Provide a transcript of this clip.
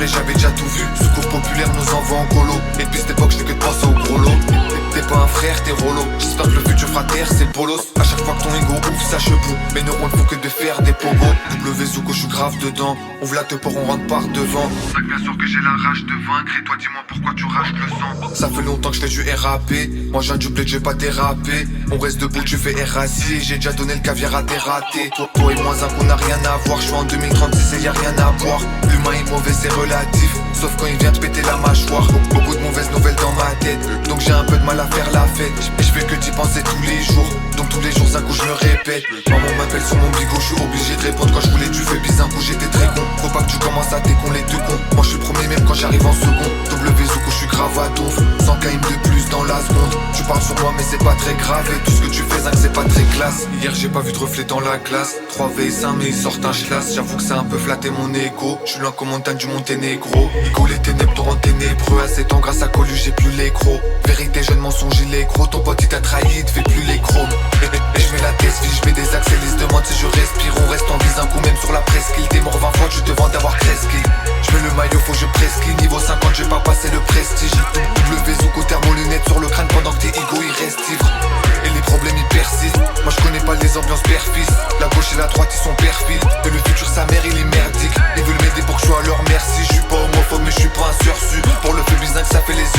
et j'avais déjà tout vu. Secours populaire nous envoie en colo. Et depuis cette époque, je fais que de penser au gros lot. T'es pas un frère, t'es rolo. J'espère que le futur fera terre, c'est le bolos. À chaque fois que ton ego ouvre sa chebout, mes neurones font que de faire des pogos. W Zuko, je suis grave dedans. Ouvre la teuf pour on rentre par devant. Bien sûr que j'ai la rage de vaincre. Et toi, dis-moi pourquoi tu rages le sang. Ça fait longtemps que je fais du RAP. Moi, j'ai un doublé, j'ai pas dérapé. On reste debout, tu fais RAC. J'ai déjà donné le caviar à tes ratés. Toi et moi, on n'a rien à voir. Je suis en 2036 et y'a rien à boire. L'humain est mauvais, c'est relatif. Sauf quand il vient te péter la mâchoire. Beaucoup de mauvaises nouvelles dans ma tête. Donc j'ai un peu de mal à faire la fête. Et je fais que d'y penser tous les jours. Donc tous les jours un coup je me répète. Maman m'appelle sur mon bigot, je suis obligé de répondre. Quand je voulais tu fais bis, un coup j'étais très con. Faut pas que tu commences à décon les deux cons. Moi je suis premier même quand j'arrive en second. W Zuko, je suis grave à donf. 100 km de plus dans la seconde. Tu parles sur moi mais c'est pas très grave. Et tout ce que tu fais c'est pas très classe. Hier j'ai pas vu de reflet dans la glace. 3 V5 mais ils sortent un schlass. J'avoue que ça a un peu flatté mon ego. Je suis loin comme montagne du Monténégro. Igo les ténèbres, torrent ténébreux. À 7 ans grâce à Colu j'ai plus les crocs. Vérité jeune mensonge il est gros. Ton pote il t'a trahi, il te fait plus les chromes. Et je mets la tête vie, je mets des axes. Ils se demandent si je respire. On reste en vise un coup même sur la presqu'île. T'es mort 20 fois, je te vends d'avoir presqu'île. Je mets le maillot, faut que je presqu'île. Niveau 50, j'ai pas passé le prestige. W Zuko, thermo lunettes sur le crâne pendant que tes ego ils restent ivres. Et les problèmes ils persistent. Moi je connais pas les ambiances père-fils. La gauche et la droite ils sont perfides. Et le futur sa mère il est merdique. Ils veulent m'aider pour que je sois à leur merci. Je suis pas homophobe mais je suis pas un sursu. Pour le feu bizarre que ça fait les yeux.